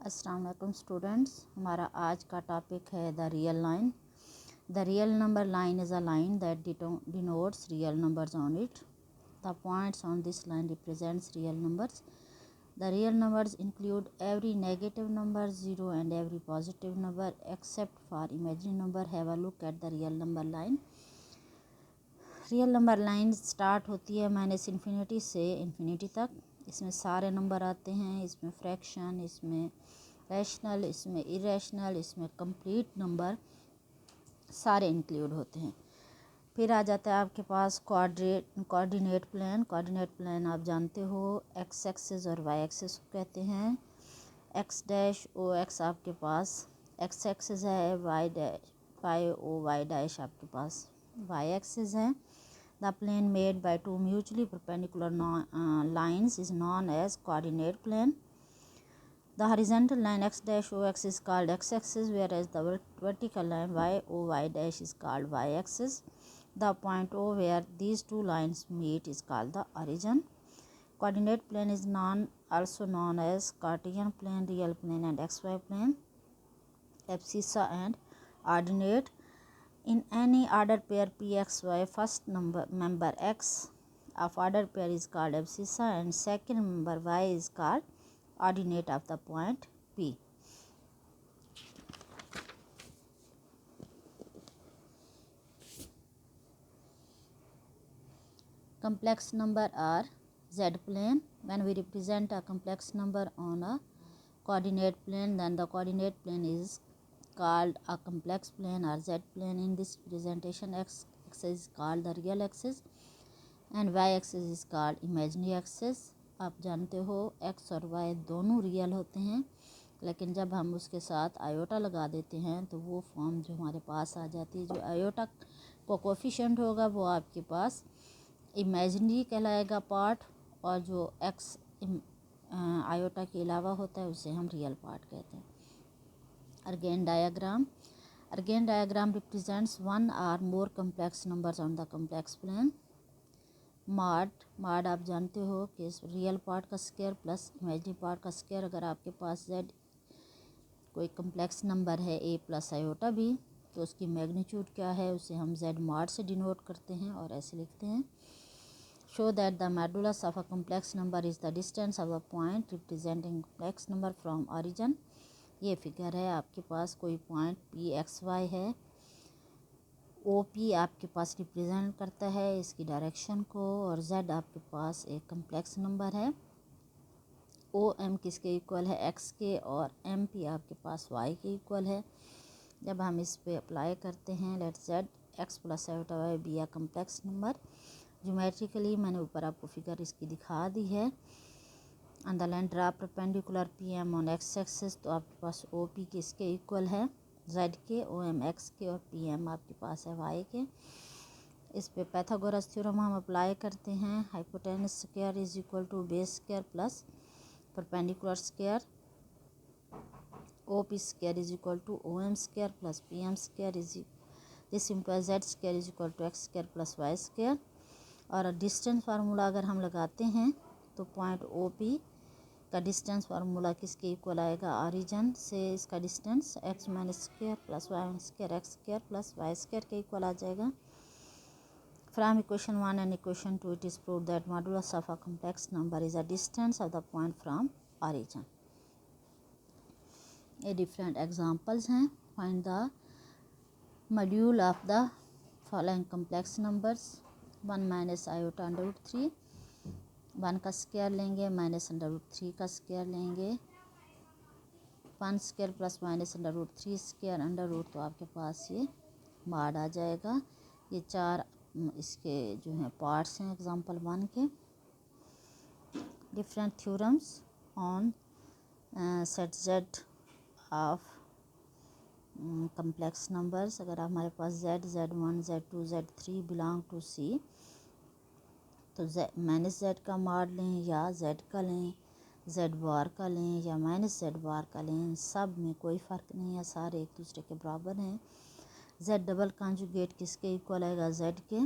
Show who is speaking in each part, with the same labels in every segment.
Speaker 1: अस्सलाम वालेकुम स्टूडेंट्स, हमारा आज का टॉपिक है the real line. The real number line is a line that denotes real numbers on it. The points on this line represents real numbers. The real numbers include every negative number, 0 and every positive number except for imaginary number. Have a look at the real number line. Real number line start होती है minus infinity से infinity तक। इसमें सारे number आते हैं, इसमें fraction, इसमें रैशनल, इसमें इरेशनल, इसमें कंप्लीट नंबर सारे इंक्लूड होते हैं। फिर आ जाता है आपके पास कोऑर्डिनेट प्लेन। कोऑर्डिनेट प्लेन आप जानते हो, एक्स एक्सिस और वाई एक्सिस कहते हैं। एक्स डैश ओ एक्स आपके पास एक्स एक्सिस है, वाई ओ वाई डैश आपके पास वाई एक्सिस है। The plane made by two mutually perpendicular lines is known as coordinate plane. The horizontal line x dash o x is called x axis, whereas the vertical line y o y dash is called y axis. The point O where these two lines meet is called the origin. Coordinate plane is also known as Cartesian plane, real plane, and xy plane, abscissa and ordinate. In any order pair pxy, first member x of order pair is called abscissa and second member y is called ordinate of the point P. Complex number are z plane. When we represent a complex number on a coordinate plane, then the coordinate plane is called a complex plane or z plane. In this presentation, x axis is called the real axis and y axis is called imaginary axis. आप जानते हो x और y दोनों real होते हैं, लेकिन जब हम उसके साथ आयोटा लगा देते हैं तो वो फॉर्म जो हमारे पास आ जाती है, जो आयोटा को कोफिशिएंट होगा वो आपके पास इमेजिनरी कहलाएगा पार्ट, और जो x आयोटा के अलावा होता है उसे हम रियल पार्ट कहते हैं। Argand diagram represents one or more complex numbers on the complex plane. mod आप जानते हो कि रियल पार्ट का स्क्वायर प्लस इमेजिनरी पार्ट का स्क्वायर। अगर आपके पास z कोई कम्प्लेक्स नंबर है a प्लस आयोटा भी, तो उसकी मैग्नीट्यूड क्या है उसे हम z mod से डिनोट करते हैं और ऐसे लिखते हैं। Show that the modulus of a complex number is the distance of the point representing complex number from origin. ये फिगर है, आपके पास कोई पॉइंट पी एक्स वाई है, ओ पी आपके पास रिप्रेजेंट करता है इसकी डायरेक्शन को, और जेड आपके पास एक कम्प्लेक्स नंबर है। ओ एम किसके इक्वल है, एक्स के, और एम पी आपके पास वाई के इक्वल है। जब हम इस पे अप्लाई करते हैं, let Z X plus iota Y be a complex number. Geometrically मैंने ऊपर आपको फिगर इसकी दिखा दी है। On the line draw perpendicular P M on X axis, तो आपके पास ओ पी किसके इक्वल है, जेड के, ओ एम एक्स के, और पी एम आपके पास है वाई के। इस पे पैथागोरस थ्योरम हम अप्लाई करते हैं। Hypotenuse square is equal to base square plus perpendicular square. O P square is equal to O M square plus P M square is this implies Z square is equal to X square plus Y square. और distance formula अगर हम लगाते हैं तो point O P का distance formula किसके equal आएगा, origin से इसका distance X minus square plus Y minus square X square plus Y square के इक्वल आ जाएगा। From equation 1 and equation 2 it is proved that modulus of a complex number is a distance of the point from origin. ये different examples हैं। Find the module of the following complex numbers. 1 minus iota under root 3, 1 का square लेंगे, minus under root 3 का square लेंगे, 1 square plus minus under root 3 square under root, तो आपके पास ये mod आ जाएगा। ये 4 इसके जो हैं पार्ट्स हैं एग्जांपल 1 के। Different theorems on set Z of complex numbers. अगर हमारे पास z1 z2 z3 belong to सी, तो माइनस जेड का मॉड लें या जेड का लें, जेड बार का लें या माइनस जेड बार का लें, सब में कोई फ़र्क नहीं है, सारे एक दूसरे के बराबर हैं। जेड डबल कॉन्जुगेट किसके इक्वल आएगा, जेड के।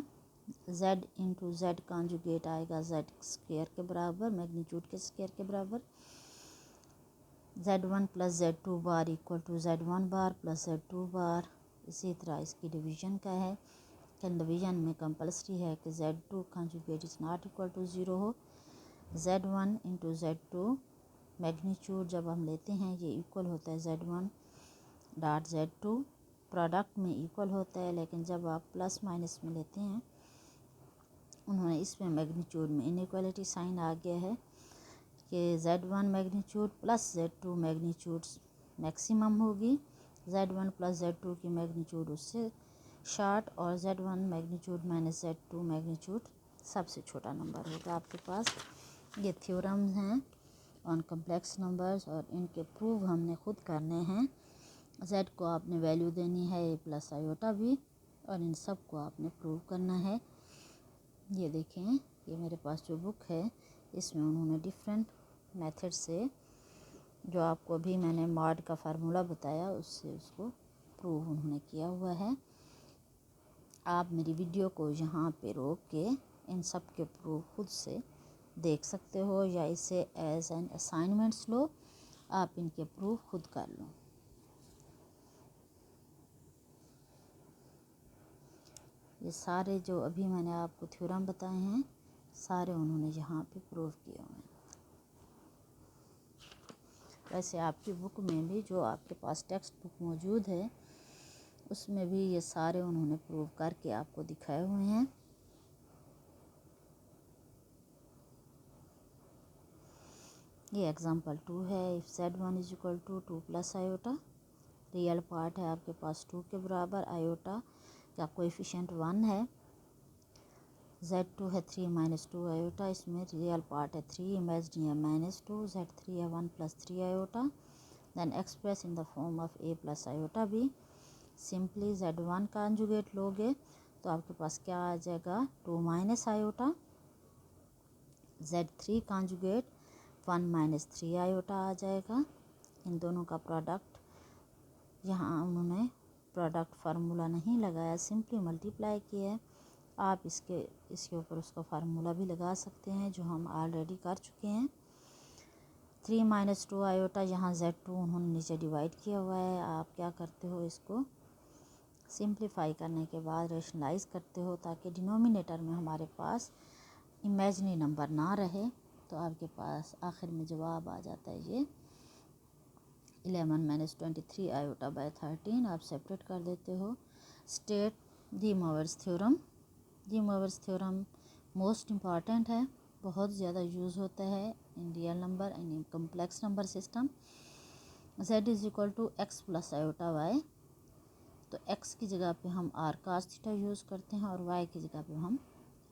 Speaker 1: जेड इंटू जेड कॉन्जुगेट आएगा जेड स्क्वायर के बराबर, मैग्नीट्यूड के स्क्वायर के बराबर। z1 plus z2 bar equal to z1 bar plus z2 bar. इसी तरह इसकी डिवीज़न का है कि डिवीज़न में कंपलसरी है कि z2 conjugate is not equal to zero हो। z1 इंटू z2 मैग्नीट्यूड जब हम लेते हैं ये इक्वल होता है z1 डॉट z2, प्रोडक्ट में इक्वल होता है, लेकिन जब आप प्लस माइनस में लेते हैं उन्होंने इसमें मैग्नीट्यूड में इनइक्वालिटी साइन आ गया है कि z1 magnitude plus z2 magnitude maximum होगी, z1 प्लस z2 की मैग्नीट्यूड उससे शॉर्ट, और z1 magnitude minus z2 magnitude सबसे छोटा नंबर होगा आपके पास। ये थ्योरम हैं ऑन कम्प्लेक्स नंबर्स और इनके प्रूव हमने खुद करने हैं। z को आपने वैल्यू देनी है a प्लस आयोटा भी, और इन सब को आपने प्रूव करना है। ये देखें, ये मेरे पास जो बुक है इसमें उन्होंने डिफरेंट मेथड से, जो आपको अभी मैंने मॉड का फार्मूला बताया उससे उसको प्रूव उन्होंने किया हुआ है। आप मेरी वीडियो को यहाँ पे रोक के इन सब के प्रूव खुद से देख सकते हो, या इसे एज एन असाइनमेंट्स लो, आप इनके प्रूव खुद कर लो। ये सारे जो अभी मैंने आपको थ्योरम बताए हैं सारे उन्होंने यहाँ पे प्रूव किए हुए हैं। वैसे आपकी बुक में भी जो आपके पास टेक्स्ट बुक मौजूद है उसमें भी ये सारे उन्होंने प्रूव करके आपको दिखाए हुए हैं। ये एग्जांपल 2 है। If z1 is equal to 2 plus iota, real part है आपके पास 2 के बराबर, आयोटा का कोएफिशिएंट 1 है, z2 है 3 माइनस 2 आयोटा, इसमें रियल पार्ट है 3, इमेजिनरी है -2, z3 है 1 plus 3 iota, then express in the form of a plus iota b। Simply z1 conjugate लोगे तो आपके पास क्या आ जाएगा 2 minus iota, z3 conjugate 1 minus 3 iota आ जाएगा। इन दोनों का प्रोडक्ट, यहाँ उन्होंने प्रोडक्ट फार्मूला नहीं लगाया, सिंपली मल्टीप्लाई किया है। आप इसके ऊपर उसका फार्मूला भी लगा सकते हैं जो हम ऑलरेडी कर चुके हैं। 3 माइनस 2 आयोटा, यहाँ z2 उन्होंने नीचे डिवाइड किया हुआ है। आप क्या करते हो, इसको सिंप्लीफाई करने के बाद रेशनलाइज करते हो ताकि डिनोमिनेटर में हमारे पास इमेजिनरी नंबर ना रहे, तो आपके पास आखिर में जवाब आ जाता है ये 11 माइनस 23 आयोटा बाय 13। आप सेपरेट कर देते हो। State De Moivre's theorem. De Moivre's theorem most important है, बहुत ज़्यादा यूज़ होता है in real number and in complex number system. z is equal to X plus iota Y, तो x की जगह पे हम r cos थीटा यूज़ करते हैं और y की जगह पे हम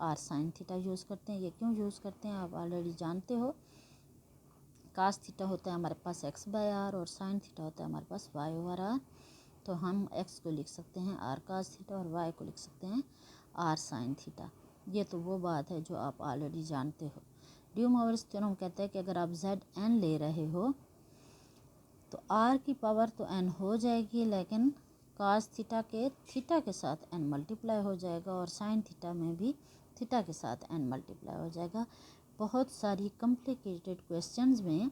Speaker 1: r sin थीटा यूज़ करते हैं। ये क्यों यूज़ करते हैं आप ऑलरेडी जानते हो। cos थीटा होता है हमारे पास x बाय r और sin थीटा होता है हमारे पास y ओवर r। तो हम x को लिख सकते हैं r cos थीटा और y को लिख सकते हैं r sin थीटा। ये तो वो बात है जो आप ऑलरेडी जानते हो। डी मोवर्स थ्योरम कहता है कि अगर आप zn ले रहे हो तो r की पावर तो n हो जाएगी, लेकिन cos थीटा के साथ n मल्टीप्लाई हो जाएगा और sin थीटा में भी थीटा के साथ n मल्टीप्लाई हो जाएगा। बहुत सारी कॉम्प्लिकेटेड क्वेश्चंस में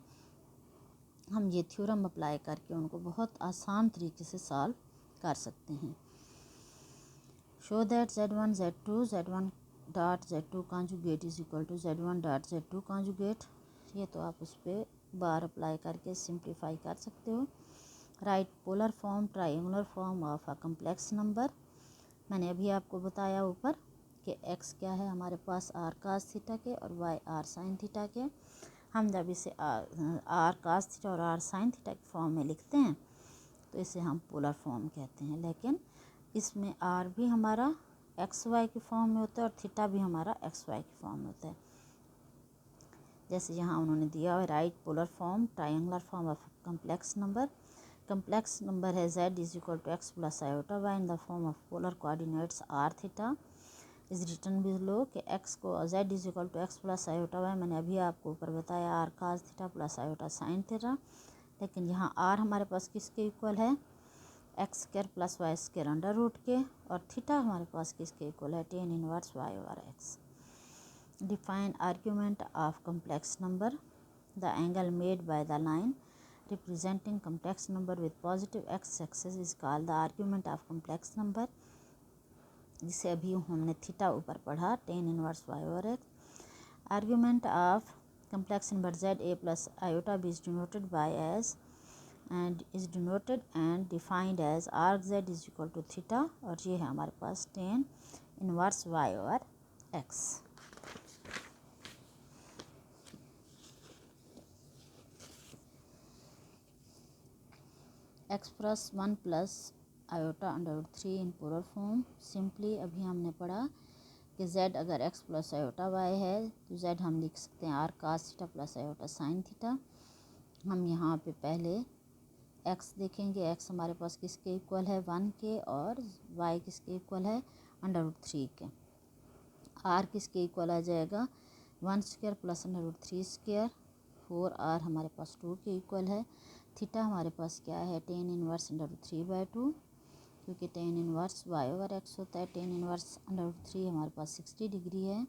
Speaker 1: हम ये थ्योरम अप्लाई करके उनको बहुत आसान तरीके से सॉल्व कर सकते हैं। Show that z1 dot z2 conjugate is equal to z1 dot z2 conjugate. ये तो आप उस पर बार अप्लाई करके सिंप्लीफाई कर सकते हो। Right polar form triangular form of a complex number. मैंने अभी आपको बताया ऊपर कि x क्या है हमारे पास r cos थीटा के और y r sin थीटा के। हम जब इसे r cos थीटा और r sin थीटा के फॉर्म में लिखते हैं तो इसे हम पोलर फॉर्म कहते हैं, लेकिन इसमें r भी हमारा एक्स वाई के फॉर्म में होता है और थीटा भी हमारा एक्स वाई के फॉर्म में होता है। जैसे यहाँ उन्होंने दिया हुआ right polar form triangular form of complex number. Complex number है z is equal to X plus iota Y in the form of polar coordinates r theta is return below कि x को z is equal to X plus iota Y, मैंने अभी आपको ऊपर बताया r cos theta plus iota sine theta, लेकिन यहाँ r हमारे पास किसके इक्वल है X square plus Y square under root के, और थीटा हमारे पास किसके इक्वल है tan inverse Y over X. Define argument of complex number. The angle made by the line representing complex number with positive x-axis is called the argument of complex number, जिसे अभी हमने theta ऊपर पढ़ा, tan inverse y over x. Argument of complex number z a plus iota b is denoted by as and is denoted and defined as arc z is equal to theta, और ये है हमारे पास tan inverse y over x. x plus 1 plus iota under root 3 in polar form. Simply अभी हमने पढ़ा कि z अगर x plus iota y है तो z हम लिख सकते हैं r cos theta plus iota sine theta. हम यहाँ पे पहले x देखेंगे. x हमारे पास किसके इक्वल है 1 के, और y किसके इक्वल है अंडर रूट 3 के. r किसके इक्वल आ जाएगा 1 square plus under root 3 square. 4r हमारे पास 2 के इक्वल है. थीटा हमारे पास क्या है tan इनवर्स अंडर रूट 3/2, क्योंकि tan inverse y over x होता है. tan इनवर्स अंडर रूट 3 हमारे पास 60 डिग्री है.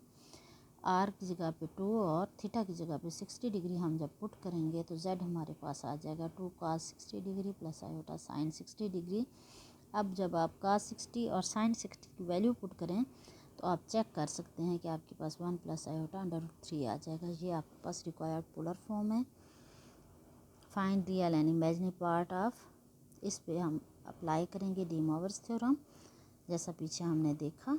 Speaker 1: r की जगह पे 2 और थीटा की जगह पे 60 डिग्री हम जब पुट करेंगे तो z हमारे पास आ जाएगा 2 cos 60 degree plus iota sign 60 degree. अब जब आप cos 60 और साइन 60 की वैल्यू पुट करें तो आप चेक कर सकते हैं कि आपके पास 1 प्लस आयोटा अंडर रूट 3 आ जाएगा. ये आपके पास रिक्वायर्ड पोलर फॉर्म है. Find real and imaginary part of. इस पे हम अप्लाई करेंगे डी मोवर्स थ्योरम, जैसा पीछे हमने देखा.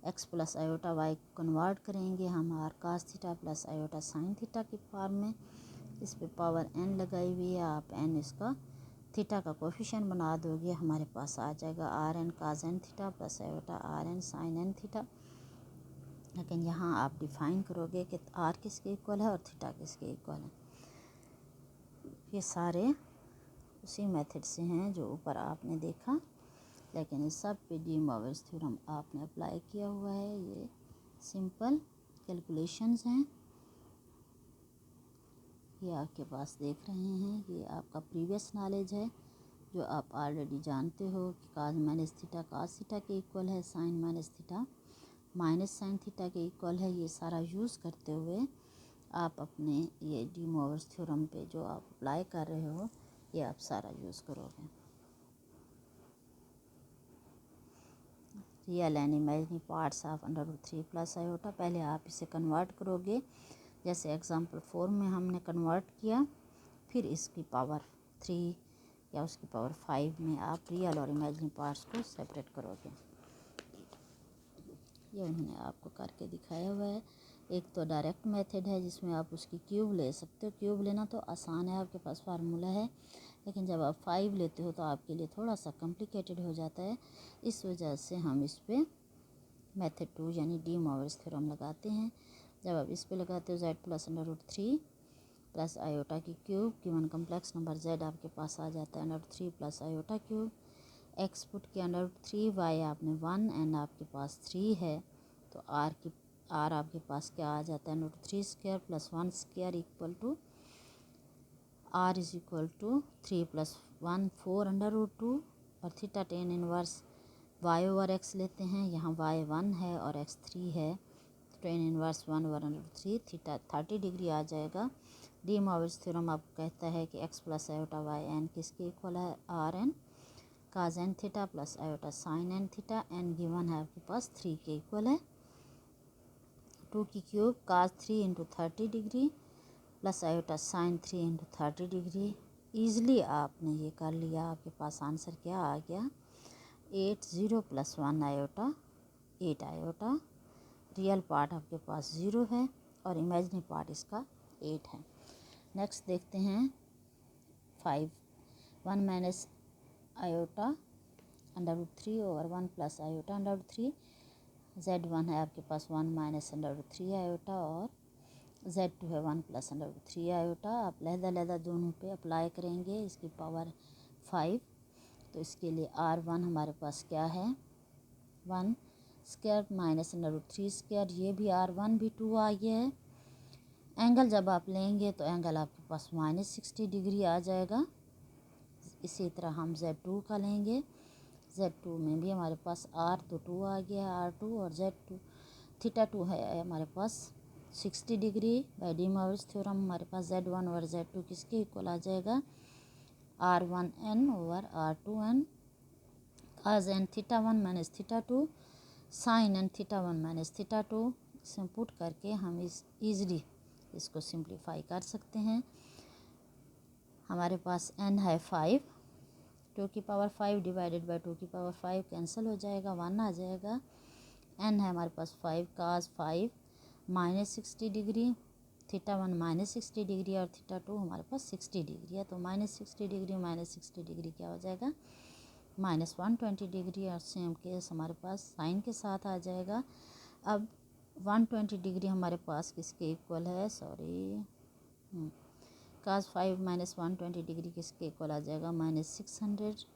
Speaker 1: x plus iota y convert करेंगे हम r cos theta plus iota sine theta की फॉर्म में. इस पे पावर n लगाई हुई है. आप n इसका थीटा का कोफिशिएंट बना दोगे, हमारे पास आ जाएगा R N cos N theta plus iota R N sine N theta. लेकिन यहाँ आप डिफाइन करोगे कि आर किसके इक्वल है और थीटा किसके इक्वल है. ये सारे उसी मेथड से हैं जो ऊपर आपने देखा, लेकिन इस सब पे डी मोवर्स थ्योरम आपने अप्लाई किया हुआ है. ये सिंपल कैलकुलेशंस हैं. ये आपके पास देख रहे हैं, ये आपका प्रीवियस नॉलेज है जो आप ऑलरेडी जानते हो कि cos minus theta cos theta के इक्वल है, sine minus theta minus sine theta के इक्वल है. ये सारा यूज़ करते हुए आप अपने ये डी मोवर्स थ्योरम पे जो आप अप्लाई कर रहे हो ये आप सारा यूज़ करोगे. Real and imaginary parts of under root 3 plus iota. पहले आप इसे कन्वर्ट करोगे, जैसे एग्जांपल 4 में हमने कन्वर्ट किया. फिर इसकी पावर 3 या उसकी पावर 5 में आप रियल और इमेजिनरी पार्ट्स को सेपरेट करोगे. ये उन्होंने आपको करके दिखाया हुआ है. एक तो डायरेक्ट मेथड है जिसमें आप उसकी क्यूब ले सकते हो. क्यूब लेना तो आसान है, आपके पास फार्मूला है. लेकिन जब आप 5 लेते हो तो आपके लिए थोड़ा सा कॉम्प्लिकेटेड हो जाता है. इस वजह से हम इस पे मेथड 2 यानी डी मोवर्स थ्योरम लगाते हैं. जब आप इस पे लगाते हो z plus under root 3 plus iota की cube given complex number z आपके पास आ जाता है under root 3 plus iota cube. x put के अंडर रूट 3, y आपने 1 एंड आपके पास 3 है तो r आपके पास क्या आ जाता है under root 3 square plus 1 square equal to r is equal to 3 plus 1 4 under root 2. और theta tan inverse y over x लेते हैं. यहाँ y 1 है और x 3 है, tan inverse 1 over under root 3 theta 30 degree आ जाएगा. डी मोवर्स थ्योरम आपको कहता है कि x plus iota y n किसके इक्वल है r N cos N theta plus iota sine N theta. N given है आपके पास 3 के इक्वल है. 2 की cube cos 3 into 30 degree plus iota sine 3 into 30 degree. Easily आपने ये कर लिया. आपके पास आंसर क्या आ गया 8 0 plus 1 iota 8 iota. Real part आपके पास 0 है और इमेजिनरी पार्ट इसका 8 है. नेक्स्ट देखते हैं 5 1 minus iota under root 3 over 1 plus iota under root 3. z1 है आपके पास 1 माइनस अंडर रूट 3 आयोटा और z2 है 1 प्लस अंडर रूट 3 आयोटा. आप लहदा दोनों पे अप्लाई करेंगे इसकी पावर 5. तो इसके लिए r1 हमारे पास क्या है 1 square minus under root 3 square. ये भी r1 भी 2 आ गया है. एंगल जब आप लेंगे तो एंगल आपके पास माइनस 60 डिग्री आ जाएगा. इसी तरह हम z2 का लेंगे. z2 में भी हमारे पास r तो 2 आ गया r2 और z2 थीटा 2 है हमारे पास 60 degree by D Morgan's theorem हमारे पास Z1 ओवर Z2 किसके इक्वल आ जाएगा, R1n over R2n cos n theta 1 minus theta 2 sine n theta 1 minus theta 2। इसमें पुट करके हम ईज़िली इसको सिंप्लीफाई कर सकते हैं। हमारे पास n है 5, 2 की पावर 5 डिवाइडेड बाय 2 की पावर 5 कैंसिल हो जाएगा, 1 आ जाएगा। n है हमारे पास 5 cos 5 minus 60 degree, theta 1 minus 60 degree और थीटा 2 हमारे पास 60 डिग्री है, तो माइनस 60 डिग्री माइनस 60 डिग्री क्या हो जाएगा, माइनस 120 डिग्री। और सेम केस हमारे पास साइन के साथ आ जाएगा। अब 120 डिग्री हमारे पास किसके इक्वल है, सॉरी cos 5 माइनस 120 डिग्री किसके इक्वल आ जाएगा, माइनस 600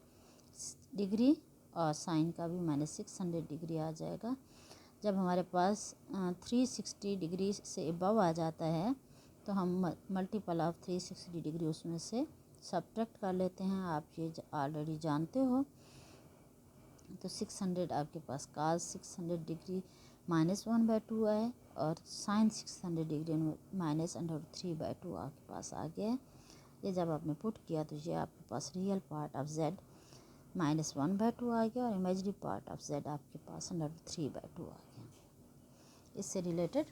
Speaker 1: डिग्री और साइन का भी माइनस 600 डिग्री आ जाएगा। जब हमारे पास 360 डिग्री से अबव आ जाता है तो हम मल्टीपल ऑफ 360 डिग्री उसमें से सब्ट्रैक्ट कर लेते हैं, आप ये ऑलरेडी जानते हो। तो 600 आपके पास cos 600 डिग्री माइनस 1/2 है और साइन 600 डिग्री माइनस √3/2 आपके पास आ गया है। ये जब आपने पुट किया तो ये आपके पास real part of z minus 1/2 आ गया और इमेजिनरी पार्ट ऑफ z आपके पास √3/2 आ गया। इससे रिलेटेड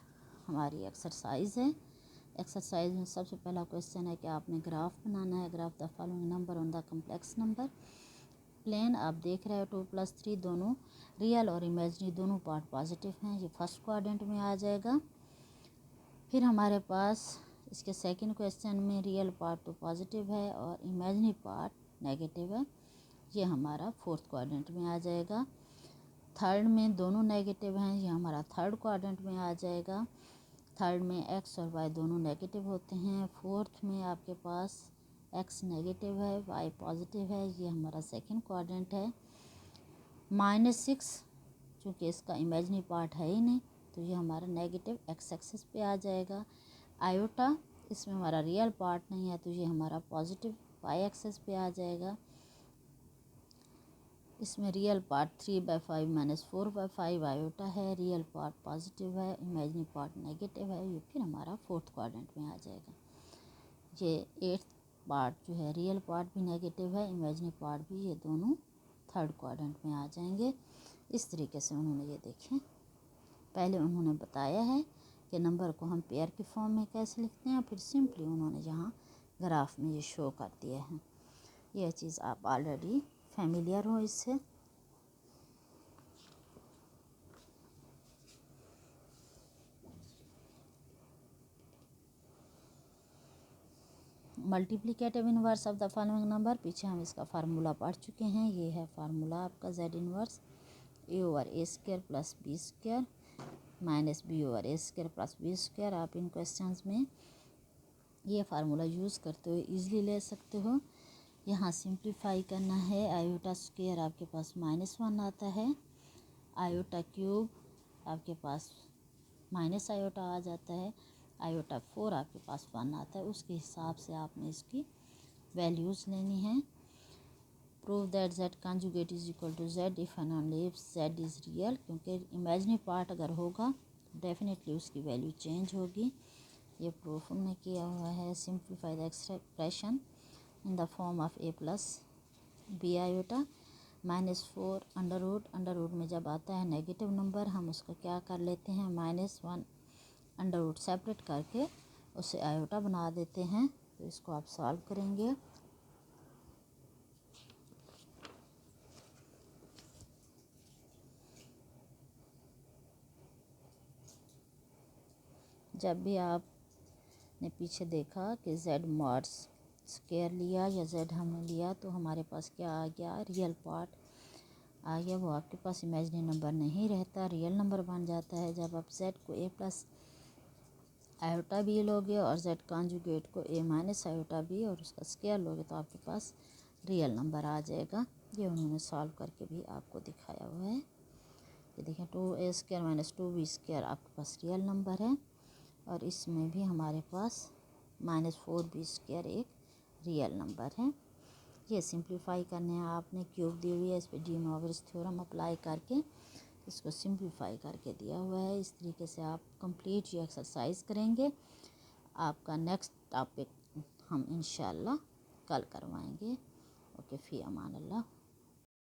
Speaker 1: हमारी एक्सरसाइज है। एक्सरसाइज में सबसे पहला क्वेश्चन है कि आपने ग्राफ बनाना है। Graph the following number on the complex number plane. आप देख रहे हो 2 + 3 दोनों रियल और इमेजिनरी दोनों पार्ट पॉजिटिव हैं, ये फर्स्ट क्वाड्रेंट में आ जाएगा। फिर हमारे पास इसके सेकंड क्वेश्चन में रियल पार्ट तो पॉजिटिव है और इमेजिनरी पार्ट नेगेटिव है, ये हमारा फोर्थ क्वाड्रेंट में आ जाएगा। थर्ड में दोनों नेगेटिव हैं, ये हमारा थर्ड क्वाड्रेंट में आ जाएगा। थर्ड में x और y दोनों नेगेटिव होते हैं। फोर्थ में आपके पास x नेगेटिव है, y पॉजिटिव है, ये हमारा सेकंड क्वाड्रेंट है। -6 चूँकि इसका इमेजिनरी पार्ट है ही नहीं तो ये हमारा नेगेटिव x एक्सिस पे आ जाएगा। आयोटा इसमें हमारा रियल पार्ट नहीं है तो ये हमारा पॉजिटिव y एक्सिस पे आ जाएगा। इसमें रियल पार्ट 3/5 माइनस 4/5 आयोटा है, रियल पार्ट पॉजिटिव है, इमेजिनरी पार्ट नेगेटिव है, ये फिर हमारा फोर्थ क्वाड्रेंट में आ जाएगा। ये एट्थ पार्ट जो है रियल पार्ट भी नेगेटिव है, इमेजिनरी पार्ट भी, ये दोनों थर्ड क्वाड्रेंट में आ जाएंगे। इस तरीके से उन्होंने ये देखें, पहले उन्होंने बताया है कि नंबर को हम पेयर के फॉर्म में कैसे लिखते हैं, फिर सिंपली उन्होंने यहाँ ग्राफ में ये शो कर दिया है। यह चीज़ आप ऑलरेडी फैमिलियर हो इससे। Multiplicative inverse of the following number, पीछे हम इसका फार्मूला पढ़ चुके हैं। ये है फार्मूला आपका z inverse a/a² + b² minus b/a² + b²। आप इन क्वेश्चंस में ये फार्मूला यूज़ करते हुए ईजिली ले सकते हो। यहाँ सिंप्लीफाई करना है, आयोटा स्क्वायर आपके पास -1 आता है, आयोटा क्यूब आपके पास माइनस आयोटा आ जाता है, आयोटा 4 आपके पास 1 आता है। उसके हिसाब से आपने इसकी वैल्यूज़ लेनी है। Prove that z conjugate is equal to z if and only if z is real, क्योंकि इमेजिनरी पार्ट अगर होगा डेफिनेटली उसकी वैल्यू चेंज होगी। ये प्रूफ हमने किया हुआ है। Simplify the expression in the form of a + b iota -4 under root में जब आता है नेगेटिव नंबर हम उसको क्या कर लेते हैं, -1 अंडर रूट सेपरेट करके उसे आयोटा बना देते हैं। तो इसको आप सॉल्व करेंगे। जब भी आपने पीछे देखा कि z mod स्क्वायर लिया या z हमने लिया तो हमारे पास क्या आ गया, रियल पार्ट आ गया। वो आपके पास इमेजिनरी नंबर नहीं रहता, रियल नंबर बन जाता है। जब आप z को a + आयोटा b लोगे और z कॉन्जुगेट को a - आयोटा b और उसका स्क्वायर लोगे तो आपके पास रियल नंबर आ जाएगा। ये उन्होंने सॉल्व करके भी आपको दिखाया हुआ है। ये देखें 2a² - 2b² आपके पास रियल नंबर है और इसमें भी हमारे पास -4b² एक रियल नंबर है। ये सिंप्लीफाई करने हैं आपने, क्यूब दी हुई है, इस पर डी मॉर्गन्स थ्योरम अप्लाई करके इसको सिंप्लीफाई करके दिया हुआ है। इस तरीके से आप कंप्लीट ये एक्सरसाइज करेंगे। आपका नेक्स्ट टॉपिक हम इंशाल्लाह कल करवाएंगे। ओके, फ़ी अमान अल्लाह।